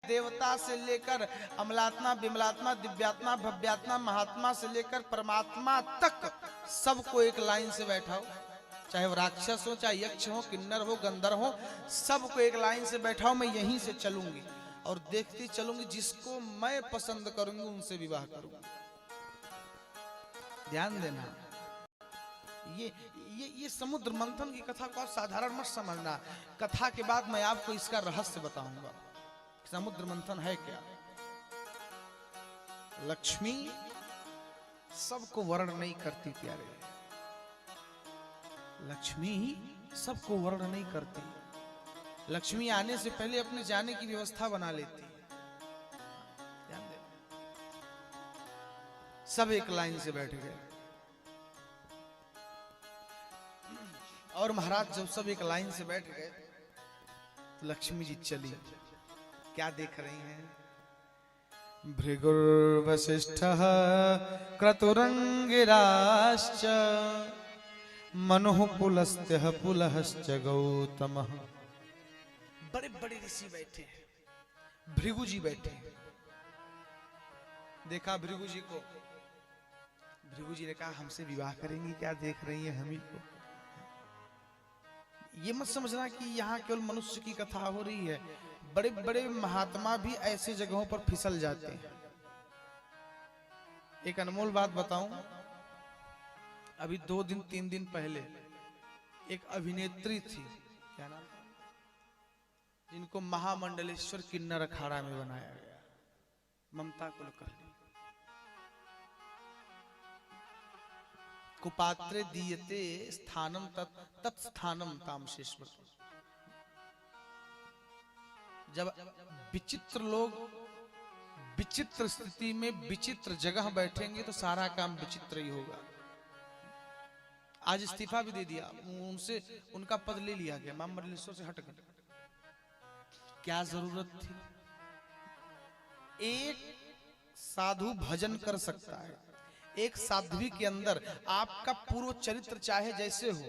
देवता से लेकर अमलात्मा, विमलात्मा, दिव्यात्मा, भव्यात्मा, महात्मा से लेकर परमात्मा तक सबको एक लाइन से बैठाओ, चाहे वो राक्षस हो, चाहे यक्ष हो, किन्नर हो, गंधर्व हो, सबको एक लाइन से बैठाओ। मैं यहीं से चलूंगी और देखती चलूंगी, जिसको मैं पसंद करूंगी उनसे विवाह करूंगी। ध्यान देना, ये समुद्र मंथन की कथा को आप साधारण मत समझना। कथा के बाद मैं आपको इसका रहस्य बताऊंगा, समुद्र मंथन है क्या। लक्ष्मी सबको वर्ण नहीं करती प्यारे, लक्ष्मी सबको वर्ण नहीं करती। लक्ष्मी आने से पहले अपने जाने की व्यवस्था बना लेती। ध्यान दे, सब एक लाइन से बैठ गए और महाराज जब सब एक लाइन से बैठ गए तो लक्ष्मी जी चली। क्या देख रही हैं? भृगुर्वसिष्ठः क्रतुरंगिराश्च मनुः पुलस्त्यः पुलहश्च गौतमः। बड़े बड़े ऋषि बैठे हैं, भृगु जी बैठे हैं। देखा भृगु जी को, भृगु जी ने कहा हमसे विवाह करेंगी क्या, देख रही है हम ही को। ये मत समझना कि यहाँ केवल मनुष्य की कथा हो रही है, बड़े बड़े महात्मा भी ऐसे जगहों पर फिसल जाते हैं। एक अनमोल बात बताऊं, अभी 2 दिन 3 दिन पहले एक अभिनेत्री थी, क्या नाम था, जिनको महामंडलेश्वर किन्नर अखाड़ा में बनाया गया, ममता कुलकर्णी। कुपात्रे दीयते स्थानम तत्स्थानम तामशेश्वर। जब विचित्र लोग विचित्र स्थिति में विचित्र जगह बैठेंगे तो सारा काम विचित्र ही होगा। आज इस्तीफा भी दे दिया, उनसे उनका पद ले लिया गया, महामंडलेश्वर से हट गए। क्या जरूरत थी? एक साधु भजन कर सकता है, एक साध्वी के अंदर आपका पूर्व चरित्र चाहे जैसे हो,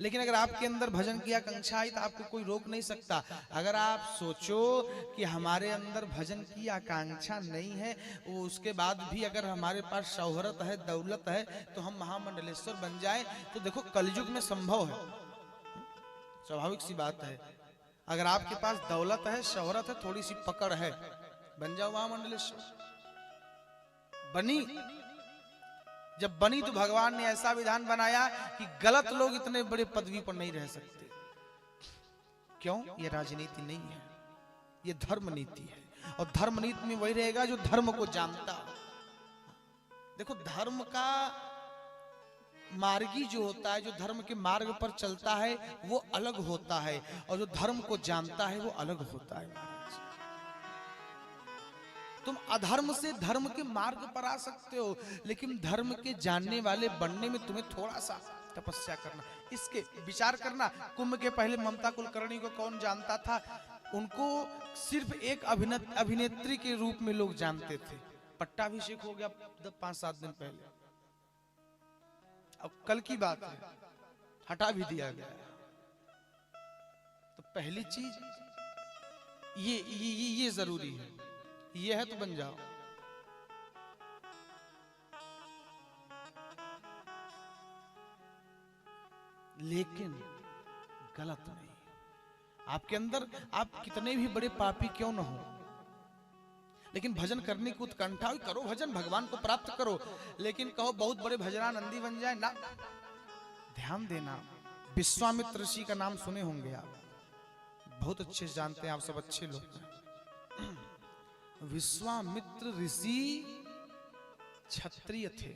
लेकिन अगर आपके अंदर भजन की आकांक्षा आई तो आपको कोई रोक नहीं सकता। अगर आप सोचो कि हमारे अंदर भजन की आकांक्षा नहीं है, वो उसके बाद भी अगर हमारे पास शौहरत है, दौलत है, तो हम महामंडलेश्वर बन जाए, तो देखो कलयुग में संभव है, स्वाभाविक सी बात है। अगर आपके पास दौलत है, शौहरत है, थोड़ी सी पकड़ है, बन जाओ महामंडलेश्वर। बनी, जब बनी तो भगवान ने ऐसा विधान बनाया कि गलत लोग इतने बड़े पदवी पर नहीं रह सकते। क्यों? ये राजनीति नहीं है, ये धर्म नीति है, और धर्म नीति में वही रहेगा जो धर्म को जानता। देखो, धर्म का मार्गी जो होता है, जो धर्म के मार्ग पर चलता है वो अलग होता है, और जो धर्म को जानता है वो अलग होता है। तुम अधर्म से धर्म के मार्ग पर आ सकते हो, लेकिन धर्म के जानने वाले बनने में तुम्हें थोड़ा सा तपस्या करना, इसके विचार करना। कुंभ के पहले ममता कुलकर्णी को कौन जानता था? उनको सिर्फ एक अभिनेत्री के रूप में लोग जानते थे। पट्टाभिषेक हो गया 5-7 दिन पहले, अब कल की बात है, हटा भी दिया गया। तो पहली चीज ये जरूरी है, ये है तो बन जाओ। लेकिन गलत नहीं। आपके अंदर आप कितने भी बड़े पापी क्यों न हो, लेकिन भजन करने की उत्कंठा करो, भजन भगवान को प्राप्त करो। लेकिन कहो बहुत बड़े भजनानंदी बन जाए ना। ध्यान देना, विश्वामित्र ऋषि का नाम सुने होंगे आप, बहुत अच्छे जानते हैं आप, सब अच्छे लोग। विश्वामित्र ऋषि क्षत्रिय थे,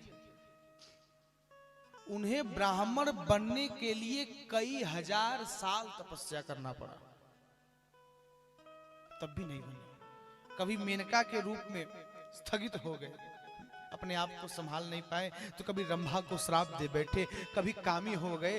उन्हें ब्राह्मण बनने के लिए कई हजार साल तपस्या करना पड़ा, तब भी नहीं बने। कभी मेनका के रूप में स्थगित हो गए, अपने आप को संभाल नहीं पाए, तो कभी रंभा को श्राप दे बैठे, कभी कामी हो गए।